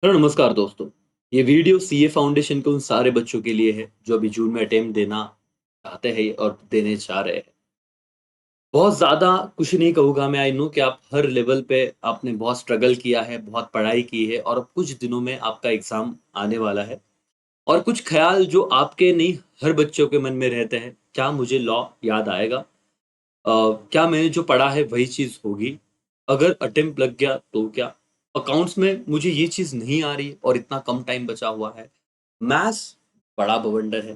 Hello नमस्कार दोस्तों। ये वीडियो सीए फाउंडेशन के उन सारे बच्चों के लिए है जो अभी जून में अटेम्प्ट देना चाहते हैं और देने जा रहे हैं। बहुत ज़्यादा कुछ नहीं कहूँगा मैं। आई नो कि आप हर लेवल पे आपने बहुत स्ट्रगल किया है, बहुत पढ़ाई की है और अब कुछ दिनों में आपका एग्ज़ाम आने वाला है। और कुछ ख़्याल जो आपके नहीं हर बच्चों के मन में रहते हैं, क्या मुझे लॉ याद आएगा? क्या मैंने जो पढ़ा है वही चीज़ होगी? अगर अटेम्प्ट लग गया तो क्या? अकाउंट्स में मुझे ये चीज़ नहीं आ रही और इतना कम टाइम बचा हुआ है। मैथ्स बड़ा बवंडर है।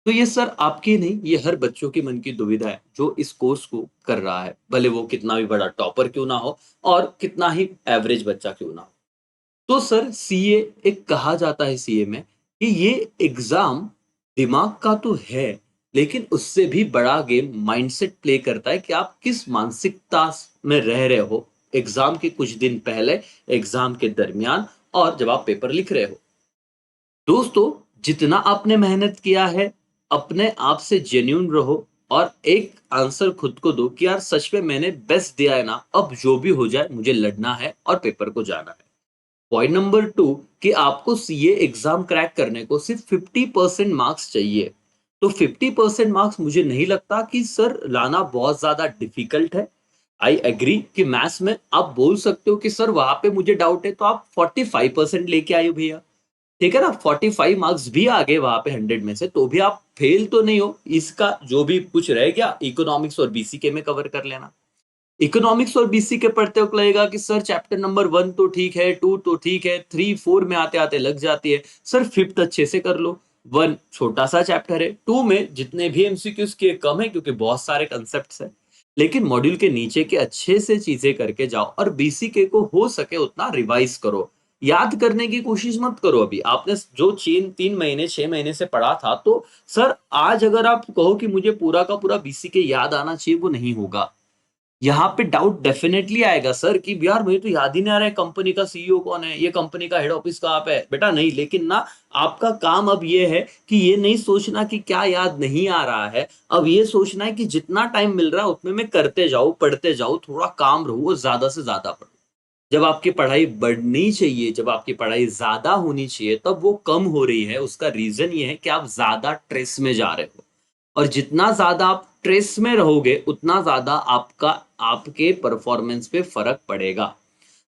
तो ये सर आपकी नहीं, ये हर बच्चों के मन की दुविधा है जो इस कोर्स को कर रहा है, भले वो कितना भी बड़ा टॉपर क्यों ना हो और कितना ही एवरेज बच्चा क्यों ना हो। तो सर सीए, एक कहा जाता है सीए में कि ये एग्ज़ाम दिमाग का तो है, लेकिन उससे भी बड़ा गेम माइंडसेट प्ले करता है कि आप किस मानसिकता में रह रहे हो, एग्ज़ाम के कुछ दिन पहले, एग्ज़ाम के दरमियान और जब आप पेपर लिख रहे हो। दोस्तों, जितना आपने मेहनत किया है, अपने आप से जेन्युइन रहो और एक आंसर खुद को दो कि यार सच में मैंने बेस्ट दिया है ना, अब जो भी हो जाए मुझे लड़ना है और पेपर को जाना है। पॉइंट नंबर 2 कि आपको सीए एग्ज़ाम क्रैक करने को सिर्फ 50% मार्क्स चाहिए। तो 50% मार्क्स मुझे नहीं लगता कि सर लाना बहुत ज़्यादा डिफ़िकल्ट है। आई एग्री कि मैथ्स में आप बोल सकते हो कि सर वहाँ पे मुझे डाउट है, तो आप 45% लेके आइए भैया। ठीक है ना? 45 मार्क्स भी आ गए वहाँ पे 100 में से, तो भी आप फेल तो नहीं हो। इसका जो भी कुछ रह गया इकोनॉमिक्स और बीसीके में कवर कर लेना। इकोनॉमिक्स और बीसीके पढ़ते वक़्त लगेगा कि सर चैप्टर नंबर 1 तो ठीक है, 2 तो ठीक है, 3, 4 में आते-आते लग जाती है। सर 5th अच्छे से कर लो। 1 छोटा-सा चैप्टर है, 2 में जितने भी एमसीक्यूज़ किए कम है क्योंकि बहुत सारे कांसेप्ट्स हैं। लेकिन मॉड्यूल के नीचे के अच्छे से चीज़ें करके जाओ और बीसीके को हो सके उतना रिवाइज़ करो। याद करने की कोशिश मत करो अभी। आपने जो चीन 3 महीने, 6 महीने से पढ़ा था, तो सर आज अगर आप कहो कि मुझे पूरा का पूरा बीसीके याद आना चाहिए, वो नहीं होगा। यहाँ पे डाउट डेफिनेटली आएगा सर कि यार मुझे तो याद ही नहीं आ रहा है कंपनी का सीईओ कौन है, ये कंपनी का हेड ऑफिस कहाँ पे है। बेटा नहीं, लेकिन ना आपका काम अब ये है कि ये नहीं सोचना कि क्या याद नहीं आ रहा है। अब ये सोचना है कि जितना टाइम मिल रहा है उतने में करते जाओ, पढ़ते जाओ, थोड़ा काम रहो, ज़्यादा से ज़्यादा पढ़ो। जब आपकी पढ़ाई बढ़नी चाहिए, जब आपकी पढ़ाई ज़्यादा होनी चाहिए, तब वो कम हो रही है। उसका रीज़न ये है कि आप ज़्यादा स्ट्रेस में जा रहे हो। और जितना ज़्यादा आप स्ट्रेस में रहोगे, उतना ज़्यादा आपका आपके परफॉर्मेंस पे फ़र्क पड़ेगा।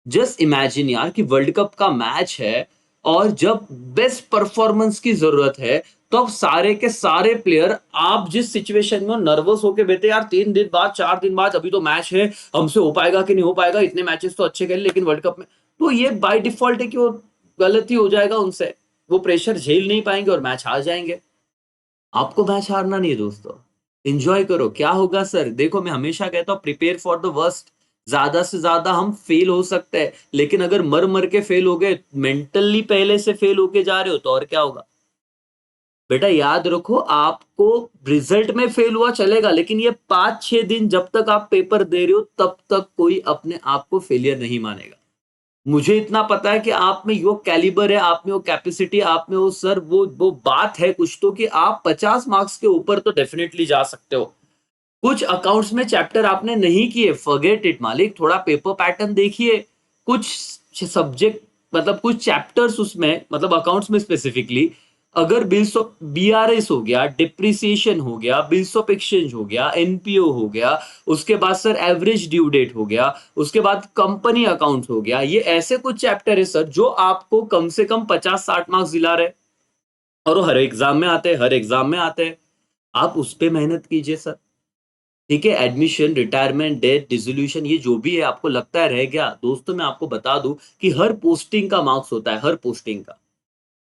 जस्ट इमेजिन यार कि वर्ल्ड कप का मैच है और जब बेस्ट परफॉर्मेंस की ज़रूरत है, तब सारे के सारे प्लेयर आप जिस सिचुएशन में हो नर्वस होके बैठे, यार 3 दिन बाद, 4 दिन बाद अभी तो मैच है, हमसे हो पाएगा कि नहीं हो पाएगा, इतने मैचेस तो अच्छे खेले लेकिन वर्ल्ड कप में। तो ये बाय डिफ़ॉल्ट है कि वो गलत ही हो जाएगा उनसे। वो प्रेशर झेल नहीं पाएँगे और मैच हार जाएँगे। आपको मैच हारना नहीं है दोस्तों। एन्जॉय करो। क्या होगा सर? देखो मैं हमेशा कहता हूँ प्रिपेयर फॉर द वर्स्ट। ज़्यादा से ज़्यादा हम फेल हो सकते हैं, लेकिन अगर मर-मर के फेल हो गए, मेंटली पहले से फेल होके जा रहे हो तो और क्या होगा? बेटा याद रखो, आपको रिज़ल्ट में फेल हुआ चलेगा, लेकिन ये 5-6 दिन जब तक आप पेपर दे रहे हो तब तक कोई अपने आप को फेलियर नहीं मानेगा। मुझे इतना पता है कि आप में वो कैलिबर है, आप में वो कैपेसिटी, आप में वो सर वो बात है कुछ तो कि आप 50 मार्क्स के ऊपर तो डेफिनिटली जा सकते हो। कुछ अकाउंट्स में चैप्टर आपने नहीं किए, फॉरगेट इट मालिक, थोड़ा पेपर पैटर्न देखिए। कुछ सब्जेक्ट मतलब कुछ चैप्टर्स उसमें मतलब अकाउंट्स में स्पेसिफिकली, अगर बिल्स ऑफ बीआरएस हो गया, डिप्रिसिएशन हो गया, बिल्स ऑफ एक्सचेंज हो गया, एनपीओ हो गया, उसके बाद सर एवरेज ड्यू डेट हो गया, उसके बाद कंपनी अकाउंट हो गया। ये ऐसे कुछ चैप्टर है सर जो आपको कम से कम 50-60 मार्क्स दिला रहे हैं और वो हर एग्जाम में आते हैं, हर एग्जाम में आते हैं। आप उस पे मेहनत कीजिए सर। ठीक है, एडमिशन, रिटायरमेंट, डेथ, डिसोल्यूशन, ये जो भी है आपको लगता है रह गया, दोस्तों मैं आपको बता दूँ कि हर पोस्टिंग का मार्क्स होता है, हर पोस्टिंग का।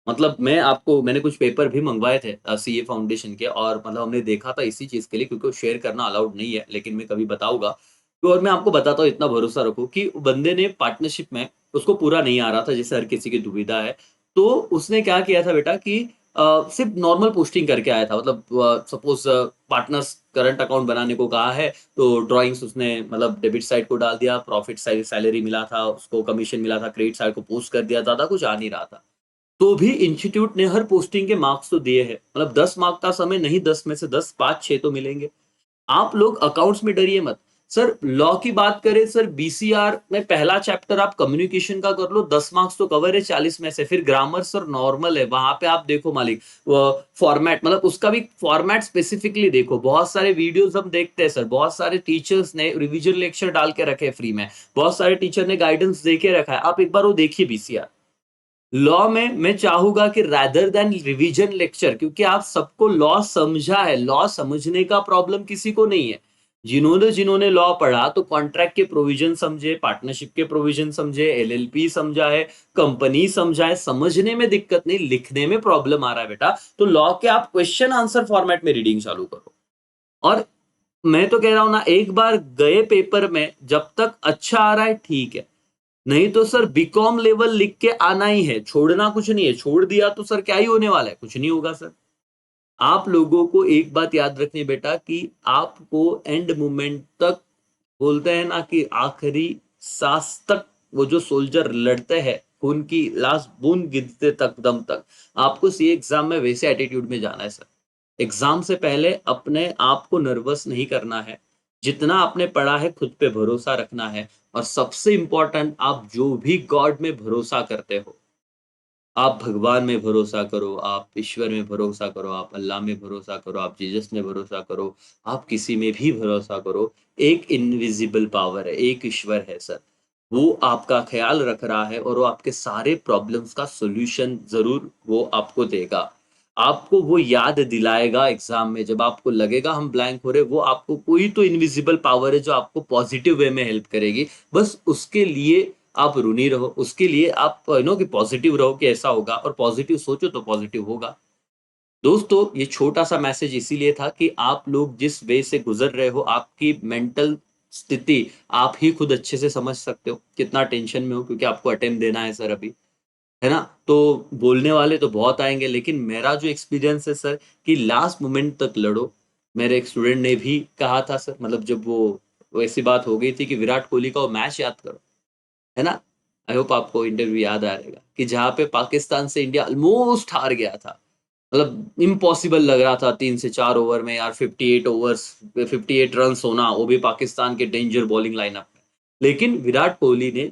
मतलब मैंने कुछ पेपर भी मंगवाए थे सीए फाउंडेशन के और मतलब हमने देखा था इसी चीज़ के लिए क्योंकि वो शेयर करना अलाउड नहीं है, लेकिन मैं कभी बताऊँगा। तो और मैं आपको बताता हूँ, इतना भरोसा रखो कि बंदे ने पार्टनरशिप में उसको पूरा नहीं आ रहा था, जैसे हर किसी की दुविधा है। तो उसने क्या किया था बेटा कि सिर्फ़ नॉर्मल पोस्टिंग करके आया था। मतलब सपोज़ पार्टनर्स करंट अकाउंट बनाने को कहा है, तो ड्राइंग्स उसने मतलब डेबिट साइड को डाल दिया, प्रॉफिट साइड सैलरी मिला था, उसको कमीशन मिला था, क्रेडिट साइड को पोस्ट कर दिया, ज़्यादा कुछ आ नहीं रहा था। तो भी इंस्टीट्यूट ने हर पोस्टिंग के मार्क्स तो दिए हैं। मतलब 10 मार्क का समय नहीं, 10 में से 10, 5-6 तो मिलेंगे। आप लोग अकाउंट्स में डरिए मत। सर लॉ की बात करें सर, बीसीआर में पहला चैप्टर आप कम्युनिकेशन का कर लो, 10 मार्क्स तो कवर है 40 में से। फिर ग्रामर सर नॉर्मल है, वहां पे आप देखो मालिक, फॉर्मेट मतलब उसका भी फॉर्मेट स्पेसिफिकली देखो। बहुत सारे वीडियोस हम देखते हैं सर, बहुत सारे टीचर्स ने रिवीजन लेक्चर डाल के रखे फ्री में, बहुत सारे टीचर ने गाइडेंस दे के रखा है, आप एक बार वो देखिए बीसीआर। लॉ में मैं चाहूंगा कि रादर देन रिवीजन लेक्चर, क्योंकि आप सबको लॉ समझा है, लॉ समझने का प्रॉब्लम किसी को नहीं है। जिन्होंने जिन्होंने लॉ पढ़ा तो कॉन्ट्रैक्ट के प्रोविजन समझे, पार्टनरशिप के प्रोविजन समझे, एलएलपी समझा है, कंपनी समझा है, समझने में दिक्कत नहीं, लिखने में प्रॉब्लम आ रहा है बेटा, तो लॉ के आप क्वेश्चन आंसर फॉर्मेट में रीडिंग चालू करो। और मैं तो कह रहा हूं ना, एक बार गए पेपर में, जब तक अच्छा आ रहा है ठीक है, नहीं तो सर बीकॉम लेवल लिख के आना ही है, छोड़ना कुछ नहीं है। छोड़ दिया तो सर क्या ही होने वाला है, कुछ नहीं होगा सर। आप लोगों को एक बात याद रखनी है बेटा, कि आपको एंड मोमेंट तक, बोलते हैं ना कि आखिरी सांस तक, वो जो सोल्जर लड़ते हैं, खून की लास्ट बूंद गिरते तक, दम तक, आपको सी एग्जाम में वैसे एटीट्यूड में जाना है सर। एग्जाम से पहले अपने आप को नर्वस नहीं करना है, जितना आपने पढ़ा है खुद पे भरोसा रखना है। और सबसे इंपॉर्टेंट, आप जो भी गॉड में भरोसा करते हो, आप भगवान में भरोसा करो, आप ईश्वर में भरोसा करो, आप अल्लाह में भरोसा करो, आप जीसस में भरोसा करो, आप किसी में भी भरोसा करो, एक इनविजिबल पावर है, एक ईश्वर है सर, वो आपका ख्याल रख रहा है, और वो आपके सारे प्रॉब्लम्स का सॉल्यूशन ज़रूर वो आपको देगा। आपको वो याद दिलाएगा एग्ज़ाम में, जब आपको लगेगा हम ब्लैंक हो रहे, वो आपको कोई तो इनविजिबल पावर है जो आपको पॉजिटिव वे में हेल्प करेगी। बस उसके लिए आप ऋणी रहो, उसके लिए आप कि पॉजिटिव रहो कि ऐसा होगा, और पॉजिटिव सोचो तो पॉजिटिव होगा। दोस्तों, ये छोटा-सा मैसेज इसीलिए था कि आप लोग जिस वे से गुज़र रहे हो, आपकी मेंटल स्थिति आप ही खुद अच्छे से समझ सकते हो, कितना टेंशन में हो, क्योंकि आपको अटेम्प्ट देना है सर अभी, है ना? तो बोलने वाले तो बहुत आएँगे, लेकिन मेरा जो एक्सपीरियंस है सर, कि लास्ट मोमेंट तक लड़ो। मेरे एक स्टूडेंट ने भी कहा था सर, मतलब जब वो ऐसी बात हो गई थी कि विराट कोहली का वो मैच याद करो। है ना? आई होप आपको इंटरव्यू याद आ रहेगा, कि जहाँ पे पाकिस्तान से इंडिया ऑलमोस्ट हार गया था। मतलब इम्पॉसिबल लग रहा था 3 से 4 ओवर में यार, 58 ओवर्स, 58 रन्स होना, वो भी पाकिस्तान के डेंजर बॉलिंग लाइनअप में। लेकिन विराट कोहली ने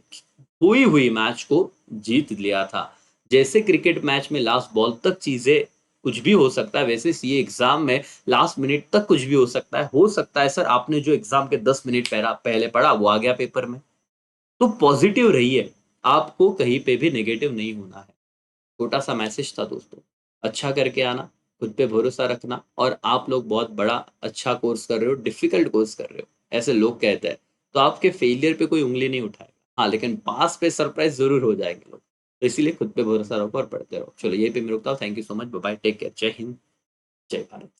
हुई हुई मैच को जीत लिया था। जैसे क्रिकेट मैच में लास्ट बॉल तक चीज़ें कुछ भी हो सकता है, वैसे सीए एग्ज़ाम में लास्ट मिनट तक कुछ भी हो सकता है। हो सकता है सर आपने जो एग्ज़ाम के 10 मिनट पहले पढ़ा वो आ गया पेपर में। तो पॉजिटिव रहिए, आपको कहीं पे भी नेगेटिव नहीं होना है। छोटा-सा मैसेज था दोस्तों। अच्छा करके आना, खुद पे भरोसा रखना, और आप लोग बहुत बड़ा अच्छा कोर्स कर रहे हो, डिफ़िकल्ट कोर्स कर रहे हो, ऐसे लोग कहते हैं। तो आपके फेलियर पे कोई उँगली नहीं उठाएगा। हाँ, लेकिन पास पे सरप्राइज़ ज़रूर हो जाएँगे लोग। तो इसीलिए खुद पे भरोसा रखो और पढ़ते रहो। चलो यहीं पे मैं रुकता हूँ। Thank you so much. Bye bye. Take care. जय हिंद, जय भारत।